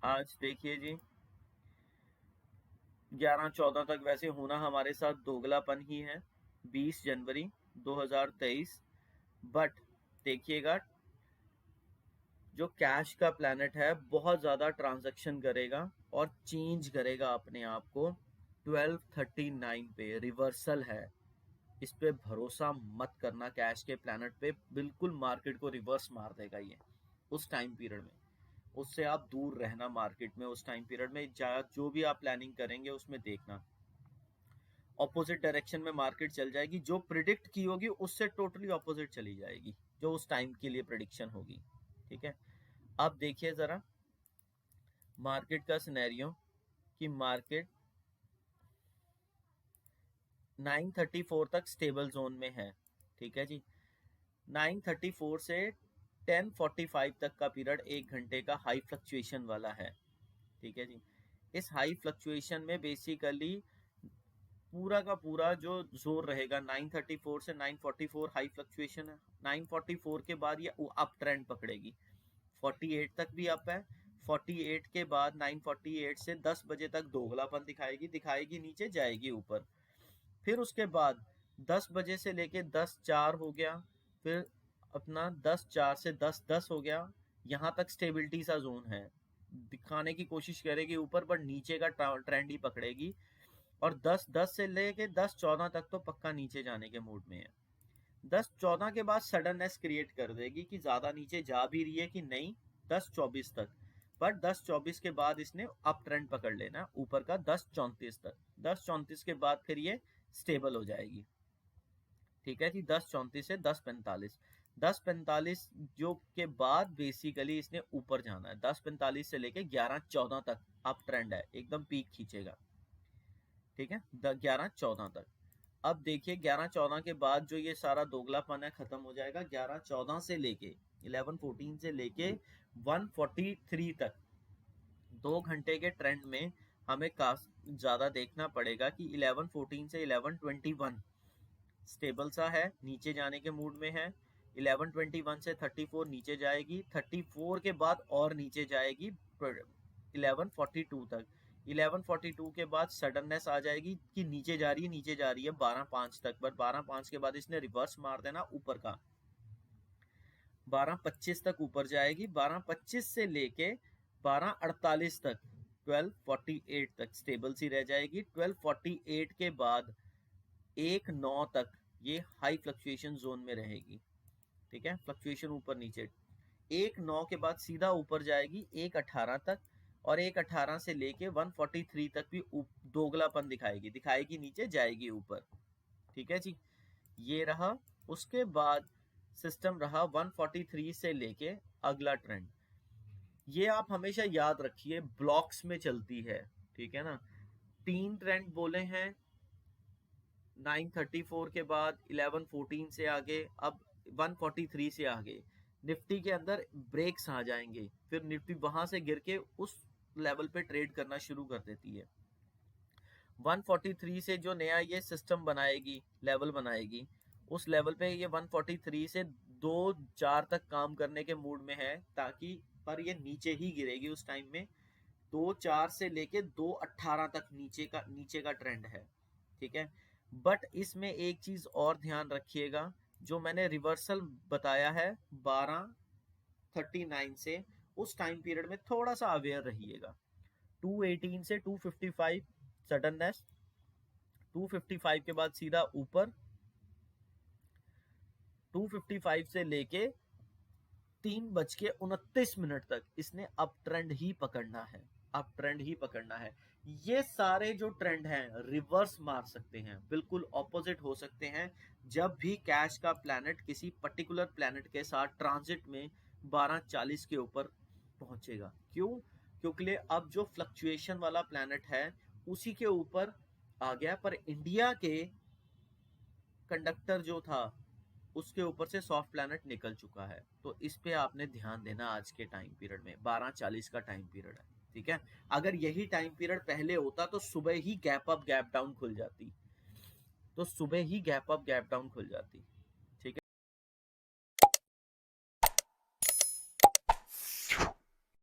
आज देखिए जी 11-14 तक वैसे होना हमारे साथ दोगलापन ही है। 20 जनवरी 2023। बट देखिएगा जो कैश का प्लैनेट है बहुत ज़्यादा ट्रांजैक्शन करेगा और चेंज करेगा अपने आप को। 1239 पे रिवर्सल है, इस पे भरोसा मत करना। कैश के प्लैनेट पे बिल्कुल मार्केट को रिवर्स मार देगा ये उस टाइम पीरियड में। उससे आप दूर रहना मार्केट में उस टाइम पीरियड में। जो भी आप प्लानिंग करेंगे उसमें देखना ऑपोजिट डायरेक्शन में मार्केट चल जाएगी। जो प्रिडिक्ट की होगी उससे टोटली ऑपोजिट चली जाएगी, जो उस टाइम के लिए प्रिडिक्शन होगी। ठीक है, अब देखिए जरा मार्केट का सिनेरियो कि मार्केट 934 तक स्टेबल जोन में है। ठीक है जी, 934 से 1045 तक का पीरियड 1 घंटे का हाई फ्लक्चुएशन वाला है। ठीक है जी, इस हाई फ्लक्चुएशन में बेसिकली पूरा का पूरा जो जोर रहेगा 934 से 944 हाई फ्लक्चुएशन है। 944 के बाद ये अप ट्रेंड पकड़ेगी, 48 तक भी अप है। 48 के बाद 948 से 10 बजे तक दोगलापन दिखाएगी नीचे जाएगी ऊपर। फिर उसके बाद 10 बजे से लेके 10-4 हो गया, फिर अपना 10-4 से 10-10 हो गया। यहाँ तक स्टेबिलिटी सा जोन है, दिखाने की कोशिश करेगी ऊपर बट नीचे का ट्रेंड ही पकड़ेगी। और 10-10 से लेके 10-14 तक तो पक्का नीचे जाने के मूड में है। 10-14 के बाद सडननेस क्रिएट कर देगी कि ज्यादा नीचे जा भी रही है कि नहीं, 10-24 तक। बट 10-24 के बाद इसने अप ट्रेंड पकड़ लेना ऊपर का 10-34 तक। 10-34 के बाद फिर ये स्टेबल हो जाएगी। ठीक है जी, 10-34 से 10-45। 10-45 जो के बाद बेसिकली इसने ऊपर जाना है। 10-45 से लेके 11-14 तक अप ट्रेंड है, एकदम पीक खींचेगा। ठीक है, 11-14 तक। अब देखिए 11-14 के बाद जो ये सारा दोगलापन है खत्म हो जाएगा। 11-14 से लेके 11-14 से लेके 143 तक 2 घंटे के ट्रेंड में हमें काफी ज्यादा देखना पड़ेगा कि 11-14 से 11-21 स्टेबल सा है, नीचे जाने के मूड में है। 11-21 से 34 नीचे जाएगी, 34 के बाद और नीचे जाएगी 11-42 तक। 11-42 के बाद सडननेस आ जाएगी कि नीचे जा रही है 12-5 तक। बट 12-5 के बाद इसने रिवर्स मार देना ऊपर का, 12-25 तक ऊपर जाएगी। 12-25 से लेके 12-48 तक 12-48 तक स्टेबल सी रह जाएगी। 12-48 के बाद 1-9 तक ये हाई फ्लक्चुएशन जोन में रहेगी। ठीक है, फ्लक्चुएशन ऊपर नीचे। 1-9 के बाद सीधा ऊपर जाएगी 1-18 तक, और 1-18 से लेके 143 तक भी दोगलापन दिखाएगी नीचे जाएगी ऊपर। ठीक है जी, ये रहा। उसके बाद सिस्टम रहा 143 से लेके अगला ट्रेंड। ये आप हमेशा याद रखिए ब्लॉक्स में चलती है। ठीक है ना, 3 ट्रेंड बोले हैं 934 के बाद 11-14 से आगे, अब 143 से आगे निफ्टी के अंदर ब्रेक्स आ जाएंगे। फिर निफ्टी वहां से गिर के उस लेवल पे ट्रेड करना शुरू कर देती है। 143 से जो नया ये सिस्टम बनाएगी, लेवल बनाएगी, उस लेवल पे ये 143 से 2-4 तक काम करने के मूड में है, ताकि पर ये नीचे ही गिरेगी उस टाइम में। 2-4 से लेके 2-18 तक नीचे का ट्रेंड है। ठीक है, बट इसमें एक चीज और ध्यान रखिएगा, जो मैंने रिवर्सल बताया है 1239 से, उस टाइम पीरियड में थोड़ा सा अवेयर रहिएगा। 218 से 255 सडननेस, 255 के बाद सीधा ऊपर, 255 से लेके 3:29 तक इसने अप ट्रेंड ही पकड़ना है, अप ट्रेंड ही पकड़ना है। ये सारे जो ट्रेंड हैं रिवर्स मार सकते हैं, बिल्कुल ऑपोजिट हो सकते हैं जब भी कैश का प्लैनेट किसी पर्टिकुलर प्लैनेट के साथ ट्रांजिट में 1240 के ऊपर पहुंचेगा। क्यों? क्योंकि अब जो फ्लक्चुएशन वाला प्लैनेट है उसी के ऊपर आ गया, पर इंडिया के कंडक्टर जो था उसके ऊपर से सॉफ्ट प्लैनेट निकल चुका है। तो इस पे आपने ध्यान देना। आज के टाइम पीरियड में 1240 का टाइम पीरियड है। ठीक है, अगर यही टाइम पीरियड पहले होता तो सुबह ही गैप अप गैप डाउन खुल जाती, तो सुबह ही गैप अप गैप डाउन खुल जाती।